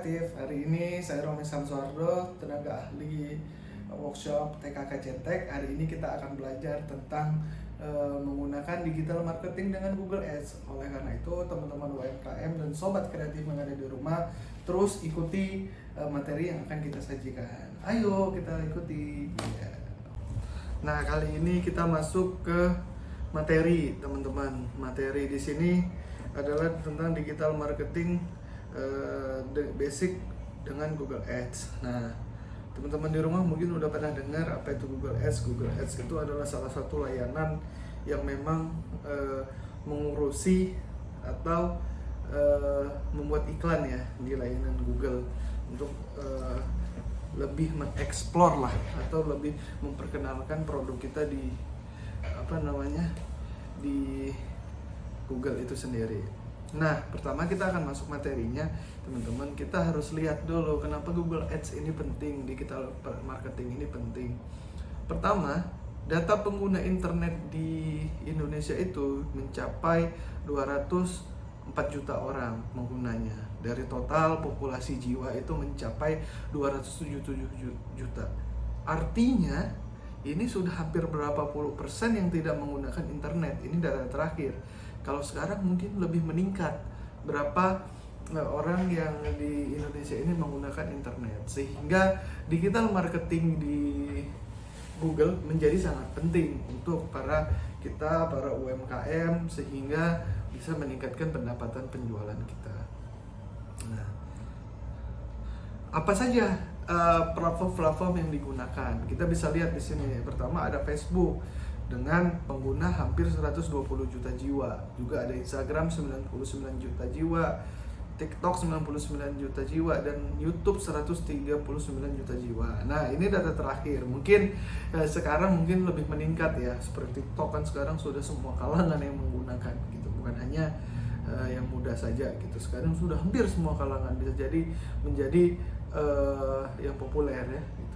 Kreatif. Hari ini saya Romi Samsuardo, tenaga ahli workshop TKK Cetek. Hari ini kita akan belajar tentang menggunakan digital marketing dengan Google Ads. Oleh karena itu, teman-teman UMKM dan sobat kreatif yang ada di rumah, terus ikuti materi yang akan kita sajikan. Ayo kita ikuti. Nah, kali ini kita masuk ke materi, teman-teman. Materi di sini adalah tentang digital marketing basic dengan Google Ads. Nah, teman-teman di rumah mungkin udah pernah dengar apa itu Google Ads. Google Ads itu adalah salah satu layanan yang memang mengurusi atau membuat iklan ya di layanan Google untuk lebih mengeksplor lah atau lebih memperkenalkan produk kita di di Google itu sendiri. Nah, pertama kita akan masuk materinya, teman-teman. Kita harus lihat dulu kenapa Google Ads ini penting, digital marketing ini penting. Pertama, data pengguna internet di Indonesia itu mencapai 204 juta orang penggunanya. Dari total populasi jiwa itu mencapai 277 juta. Artinya, ini sudah hampir berapa puluh persen yang tidak menggunakan internet. Ini data terakhir. Kalau sekarang mungkin lebih meningkat berapa orang yang di Indonesia ini menggunakan internet, sehingga digital marketing di Google menjadi sangat penting untuk para UMKM sehingga bisa meningkatkan pendapatan penjualan kita. Nah, apa saja platform-platform yang digunakan? Kita bisa lihat di sini. Pertama ada Facebook dengan pengguna hampir 120 juta jiwa. Juga ada Instagram 99 juta jiwa, TikTok 99 juta jiwa, dan YouTube 139 juta jiwa. Nah, ini data terakhir. Mungkin sekarang mungkin lebih meningkat ya. Seperti TikTok kan sekarang sudah semua kalangan yang menggunakan gitu. Bukan hanya yang muda saja gitu. Sekarang sudah hampir semua kalangan bisa jadi menjadi yang populer ya gitu.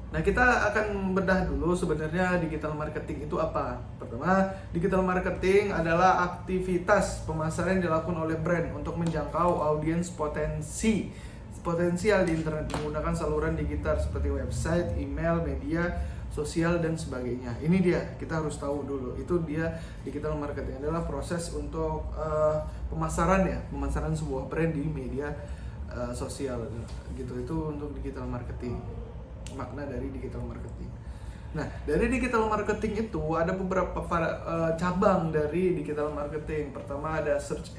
Nah, kita akan bedah dulu sebenarnya digital marketing itu apa. Pertama, digital marketing adalah aktivitas pemasaran yang dilakukan oleh brand untuk menjangkau audiens potensial di internet menggunakan saluran digital seperti website, email, media sosial, dan sebagainya. Ini dia, kita harus tahu dulu. Itu dia digital marketing adalah proses untuk pemasaran sebuah brand di media sosial gitu. Itu untuk digital marketing. Makna dari digital marketing. Nah, dari digital marketing itu ada beberapa cabang dari digital marketing. Pertama ada search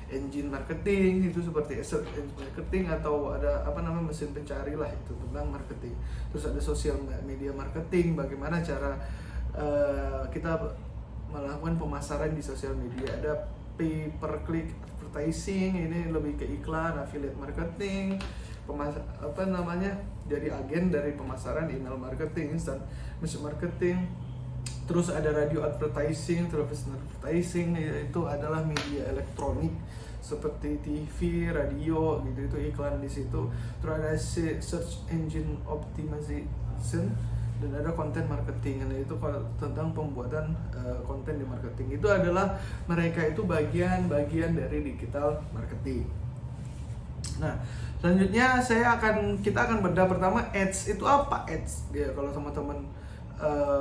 engine marketing, itu seperti search engine marketing atau ada mesin pencari lah, itu tentang marketing. Terus ada social media marketing, bagaimana cara kita melakukan pemasaran di sosial media. Ada pay per click advertising, ini lebih ke iklan, affiliate marketing, jadi agen dari pemasaran, email marketing, instant message marketing. Terus ada radio advertising, television advertising, itu adalah media elektronik seperti TV, radio gitu, itu iklan di situ. Terus ada search engine optimization, dan ada content marketing, itu tentang pembuatan konten di marketing. Itu adalah mereka itu bagian-bagian dari digital marketing. Nah, selanjutnya kita akan bedah pertama ads itu apa. Ads ya, kalau teman-teman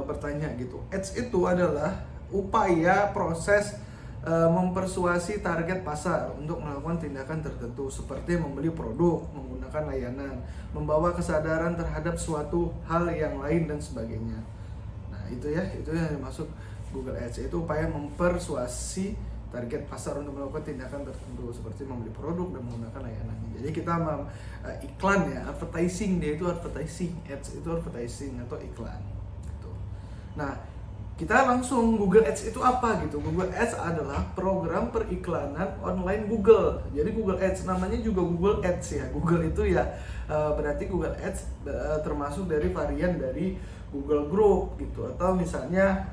bertanya gitu, ads itu adalah upaya proses mempersuasi target pasar untuk melakukan tindakan tertentu seperti membeli produk, menggunakan layanan, membawa kesadaran terhadap suatu hal yang lain, dan sebagainya. Nah, itu yang dimaksud Google Ads. Itu upaya mempersuasi target pasar untuk melakukan tindakan tertentu seperti membeli produk dan menggunakan layanannya. Jadi kita iklan ya, advertising, dia itu advertising, ads itu advertising atau iklan gitu. Nah, kita langsung Google Ads itu apa gitu. Google Ads adalah program periklanan online Google. Jadi Google Ads namanya juga Google Ads ya. Google itu ya berarti Google Ads termasuk dari varian dari Google Group gitu, atau misalnya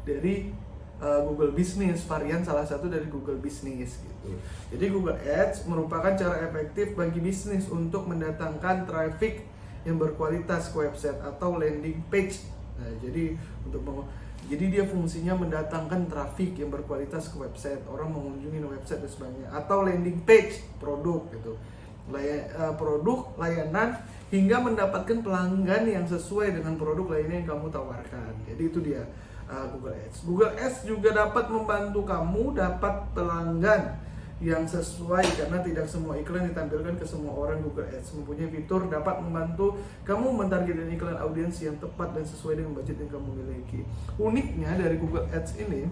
dari Google Business, varian salah satu dari Google Business gitu. Jadi Google Ads merupakan cara efektif bagi bisnis untuk mendatangkan traffic yang berkualitas ke website atau landing page. Nah, jadi Jadi dia fungsinya mendatangkan traffic yang berkualitas ke website, orang mengunjungi website dan sebagainya. Atau landing page produk gitu, produk, layanan, hingga mendapatkan pelanggan yang sesuai dengan produk lainnya yang kamu tawarkan. Jadi itu dia Google Ads. Google Ads juga dapat membantu kamu dapat pelanggan yang sesuai, karena tidak semua iklan ditampilkan ke semua orang. Google Ads mempunyai fitur dapat membantu kamu mentargetkan iklan audiens yang tepat dan sesuai dengan budget yang kamu miliki. Uniknya dari Google Ads ini,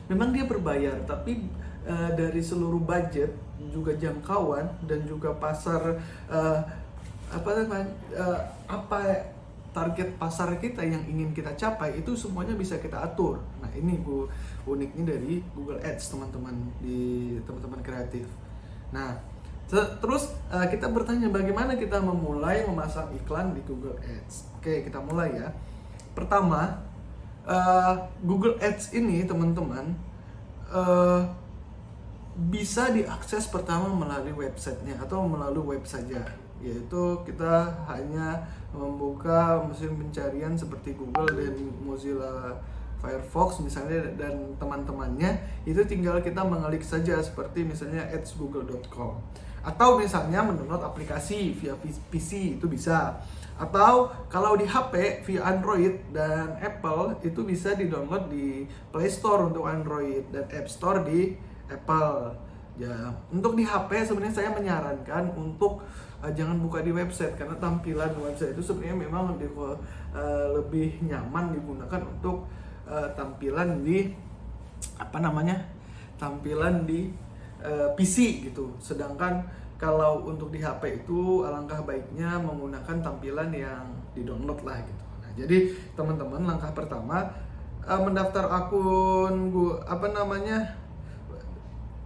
memang dia berbayar, tapi dari seluruh budget, juga jangkauan, dan juga pasar target pasar kita yang ingin kita capai, itu semuanya bisa kita atur. Nah ini uniknya dari Google Ads teman-teman kreatif. Nah terus kita bertanya bagaimana kita memulai memasang iklan di Google Ads. Oke, kita mulai ya. Pertama, Google Ads ini teman-teman bisa diakses pertama melalui websitenya atau melalui web saja, yaitu kita hanya membuka mesin pencarian seperti Google dan Mozilla Firefox misalnya dan teman-temannya, itu tinggal kita mengelik saja seperti misalnya ads.google.com, atau misalnya mendownload aplikasi via PC itu bisa, atau kalau di HP via Android dan Apple itu bisa di-download di Play Store untuk Android dan App Store di Apple. Ya, untuk di HP sebenarnya saya menyarankan untuk jangan buka di website, karena tampilan website itu sebenarnya memang lebih nyaman digunakan untuk tampilan di tampilan di PC gitu. Sedangkan kalau untuk di HP itu alangkah baiknya menggunakan tampilan yang di-download lah gitu. Nah, jadi teman-teman, langkah pertama mendaftar akun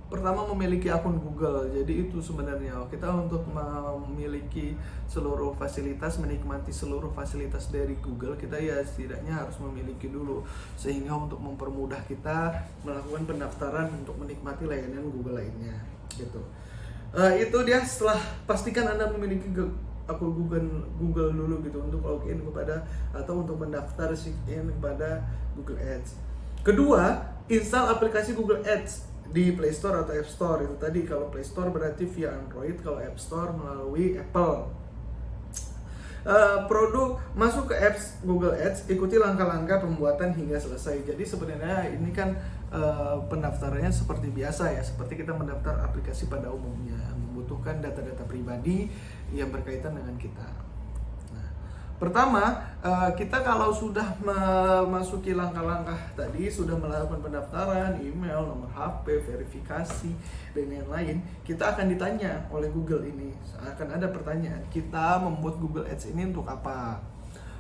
pertama memiliki akun Google. Jadi itu sebenarnya kita untuk memiliki seluruh fasilitas, menikmati seluruh fasilitas dari Google, kita ya setidaknya harus memiliki dulu, sehingga untuk mempermudah kita melakukan pendaftaran untuk menikmati layanan Google lainnya gitu. Itu dia, setelah pastikan Anda memiliki akun Google dulu gitu untuk login kepada atau untuk mendaftar sign kepada Google Ads. Kedua, install aplikasi Google Ads di Play Store atau App Store. Itu tadi kalau Play Store berarti via Android, kalau App Store melalui Apple. Produk masuk ke apps Google Ads, ikuti langkah-langkah pembuatan hingga selesai. Jadi sebenarnya ini kan pendaftarannya seperti biasa ya, seperti kita mendaftar aplikasi pada umumnya, membutuhkan data-data pribadi yang berkaitan dengan kita. Pertama, kita kalau sudah memasuki langkah-langkah tadi, sudah melakukan pendaftaran, email, nomor HP, verifikasi, dan lain-lain, kita akan ditanya oleh Google ini. Akan ada pertanyaan, kita membuat Google Ads ini untuk apa?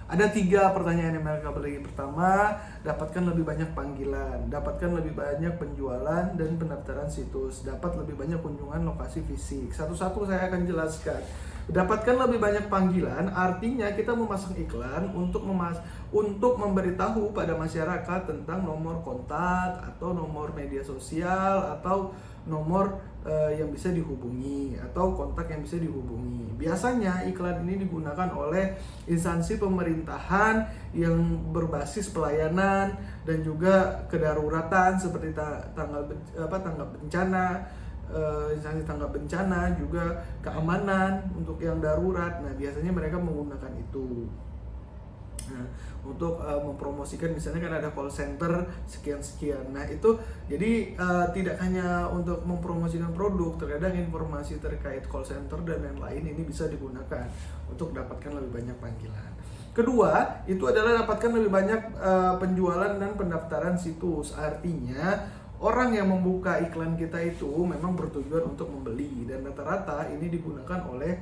Ada 3 pertanyaan yang mereka beri. Pertama, dapatkan lebih banyak panggilan, dapatkan lebih banyak penjualan dan pendaftaran situs, dapat lebih banyak kunjungan lokasi fisik. Satu-satu saya akan jelaskan. Dapatkan lebih banyak panggilan artinya kita memasang iklan untuk memberitahu pada masyarakat tentang nomor kontak atau nomor media sosial atau nomor yang bisa dihubungi atau kontak yang bisa dihubungi. Biasanya iklan ini digunakan oleh instansi pemerintahan yang berbasis pelayanan dan juga kedaruratan seperti tanggap bencana, instansi tanggap bencana, juga keamanan untuk yang darurat. Nah, biasanya mereka menggunakan itu. Nah, untuk mempromosikan, misalnya kan ada call center sekian-sekian. Nah, itu jadi tidak hanya untuk mempromosikan produk, terkadang informasi terkait call center dan lain-lain ini bisa digunakan untuk dapatkan lebih banyak panggilan. Kedua, itu adalah dapatkan lebih banyak penjualan dan pendaftaran situs. Artinya orang yang membuka iklan kita itu memang bertujuan untuk membeli, dan rata-rata ini digunakan oleh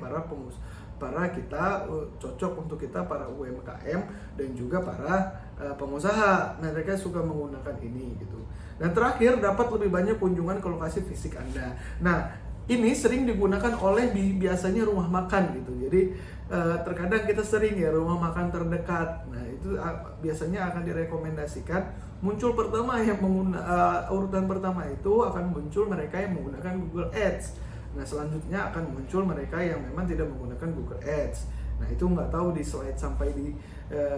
para kita cocok untuk kita para UMKM dan juga para pengusaha. Nah, mereka suka menggunakan ini gitu. Dan terakhir, dapat lebih banyak kunjungan ke lokasi fisik Anda. Nah, ini sering digunakan oleh biasanya rumah makan gitu. Jadi terkadang kita sering ya rumah makan terdekat. Nah, itu biasanya akan direkomendasikan. Muncul pertama yang urutan pertama itu akan muncul mereka yang menggunakan Google Ads. Nah, selanjutnya akan muncul mereka yang memang tidak menggunakan Google Ads Nah itu nggak tahu di slide sampai di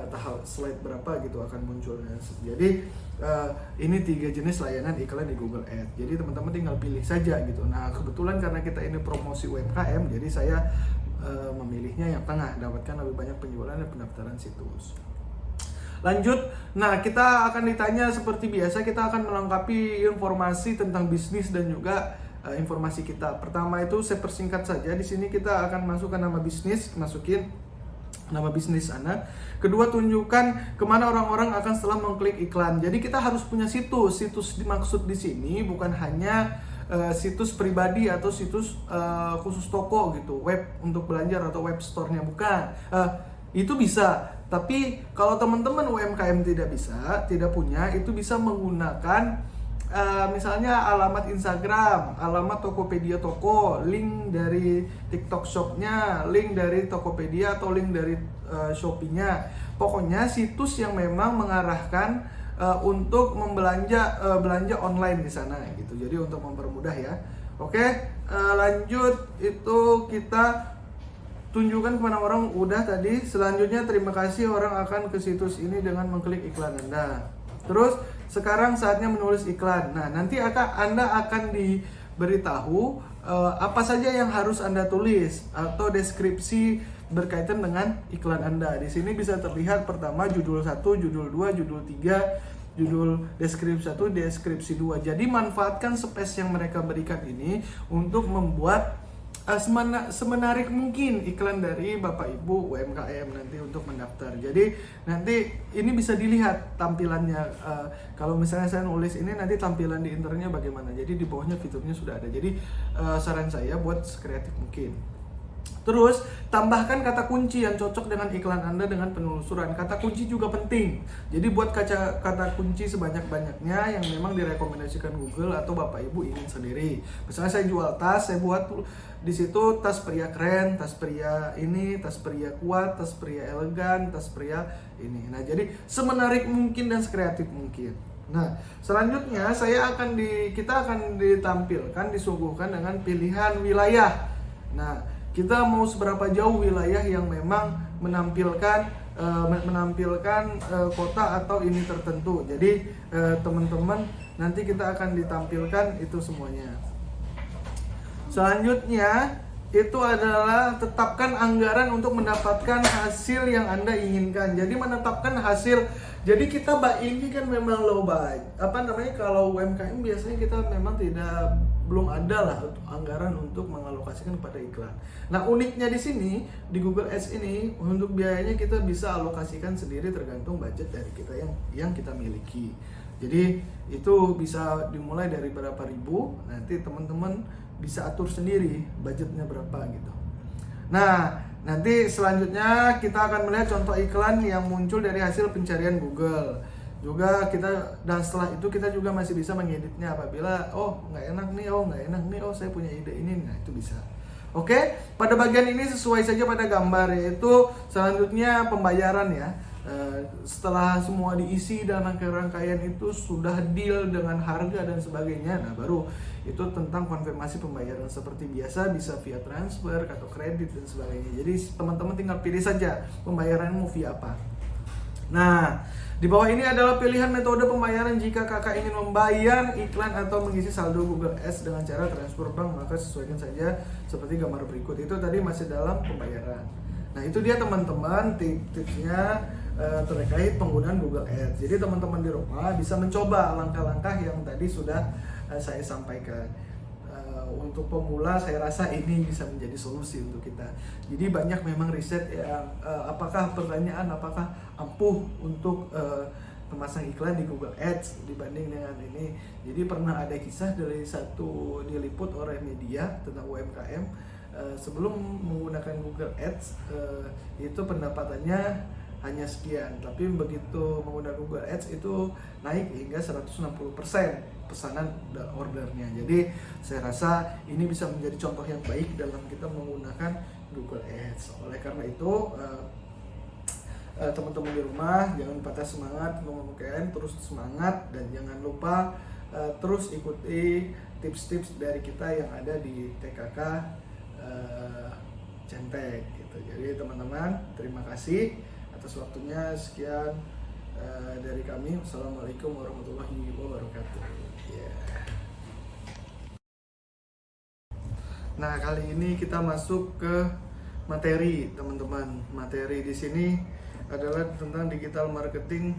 tahap slide berapa gitu akan munculnya. Jadi ini 3 jenis layanan iklan di Google Ads. Jadi teman-teman tinggal pilih saja gitu. Nah kebetulan karena kita ini promosi UMKM, jadi saya memilihnya yang tengah, dapatkan lebih banyak penjualan dan pendaftaran situs. Lanjut, nah kita akan ditanya seperti biasa, kita akan melengkapi informasi tentang bisnis dan juga informasi kita. Pertama itu saya persingkat saja, di sini kita akan masukkan nama bisnis, masukin nama bisnis Anda. Kedua, tunjukkan kemana orang-orang akan setelah mengklik iklan. Jadi kita harus punya situs. Situs dimaksud di sini bukan hanya situs pribadi atau situs khusus toko gitu, web untuk belanja atau web store-nya, bukan. Itu bisa, tapi kalau teman-teman UMKM tidak punya, itu bisa menggunakan misalnya alamat Instagram, alamat Tokopedia toko, link dari TikTok Shop-nya, link dari Tokopedia atau link dari Shopee-nya. Pokoknya situs yang memang mengarahkan untuk belanja online di sana gitu. Jadi untuk mempermudah ya. Oke, lanjut itu kita tunjukkan kepada orang udah tadi. Selanjutnya terima kasih orang akan ke situs ini dengan mengklik iklan Anda. Terus sekarang saatnya menulis iklan. Nah, nanti Anda akan diberitahu apa saja yang harus Anda tulis atau deskripsi berkaitan dengan iklan Anda. Di sini bisa terlihat pertama judul 1, judul 2, judul 3, judul deskripsi 1, deskripsi 2. Jadi manfaatkan space yang mereka berikan ini untuk membuat semenarik mungkin iklan dari Bapak Ibu UMKM nanti untuk mendaftar. Jadi nanti ini bisa dilihat tampilannya. Kalau misalnya saya nulis ini, nanti tampilan di internetnya bagaimana. Jadi di bawahnya fiturnya sudah ada. Jadi saran saya buat sekreatif mungkin. Terus tambahkan kata kunci yang cocok dengan iklan Anda dengan penelusuran. Kata kunci juga penting. Jadi buat kata kunci sebanyak-banyaknya yang memang direkomendasikan Google atau Bapak Ibu ingin sendiri. Misalnya saya jual tas, saya buat di situ tas pria keren, tas pria ini, tas pria kuat, tas pria elegan, tas pria ini. Nah, jadi semenarik mungkin dan sekreatif mungkin. Nah, selanjutnya kita akan ditampilkan, disuguhkan dengan pilihan wilayah. Nah, kita mau seberapa jauh wilayah yang memang menampilkan kota atau ini tertentu. Jadi teman-teman nanti kita akan ditampilkan itu semuanya. Selanjutnya itu adalah tetapkan anggaran untuk mendapatkan hasil yang Anda inginkan. Jadi menetapkan hasil. Jadi kita ini kan memang low budget. Kalau UMKM biasanya kita memang belum ada lah anggaran untuk mengalokasikan kepada iklan. Nah, uniknya di sini di Google Ads ini untuk biayanya kita bisa alokasikan sendiri tergantung budget dari kita yang kita miliki. Jadi itu bisa dimulai dari berapa ribu, nanti teman-teman bisa atur sendiri budgetnya berapa gitu. Nah, nanti selanjutnya kita akan melihat contoh iklan yang muncul dari hasil pencarian Google. Juga dan setelah itu kita juga masih bisa mengeditnya apabila nggak enak nih, saya punya ide ini, nah itu bisa. Oke, pada bagian ini sesuai saja pada gambar, yaitu selanjutnya pembayaran ya. Setelah semua diisi dan rangkaian itu sudah deal dengan harga dan sebagainya, nah baru itu tentang konfirmasi pembayaran seperti biasa, bisa via transfer atau kredit dan sebagainya. Jadi teman-teman tinggal pilih saja pembayaran mau via apa. Nah, di bawah ini adalah pilihan metode pembayaran jika kakak ingin membayar iklan atau mengisi saldo Google Ads dengan cara transfer bank, maka sesuaikan saja seperti gambar berikut. Itu tadi masih dalam pembayaran. Nah, itu dia teman-teman tipsnya terkait penggunaan Google Ads. Jadi teman-teman di rumah bisa mencoba langkah-langkah yang tadi sudah saya sampaikan. Untuk pemula saya rasa ini bisa menjadi solusi untuk kita. Jadi banyak memang riset yang apakah ampuh untuk memasang iklan di Google Ads dibanding dengan ini. Jadi pernah ada kisah dari diliput oleh media tentang UMKM, sebelum menggunakan Google Ads itu pendapatannya hanya sekian, tapi begitu menggunakan Google Ads itu naik hingga 160% pesanan ordernya. Jadi saya rasa ini bisa menjadi contoh yang baik dalam kita menggunakan Google Ads. Oleh karena itu teman-teman di rumah jangan patah semangat UMKM, terus semangat dan jangan lupa terus ikuti tips-tips dari kita yang ada di TKK centek gitu. Jadi teman-teman, terima kasih atas waktunya. Sekian dari kami. Wassalamualaikum warahmatullahi wabarakatuh. Nah, kali ini kita masuk ke materi, teman-teman. Materi di sini adalah tentang digital marketing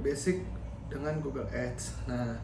basic dengan Google Ads. Nah,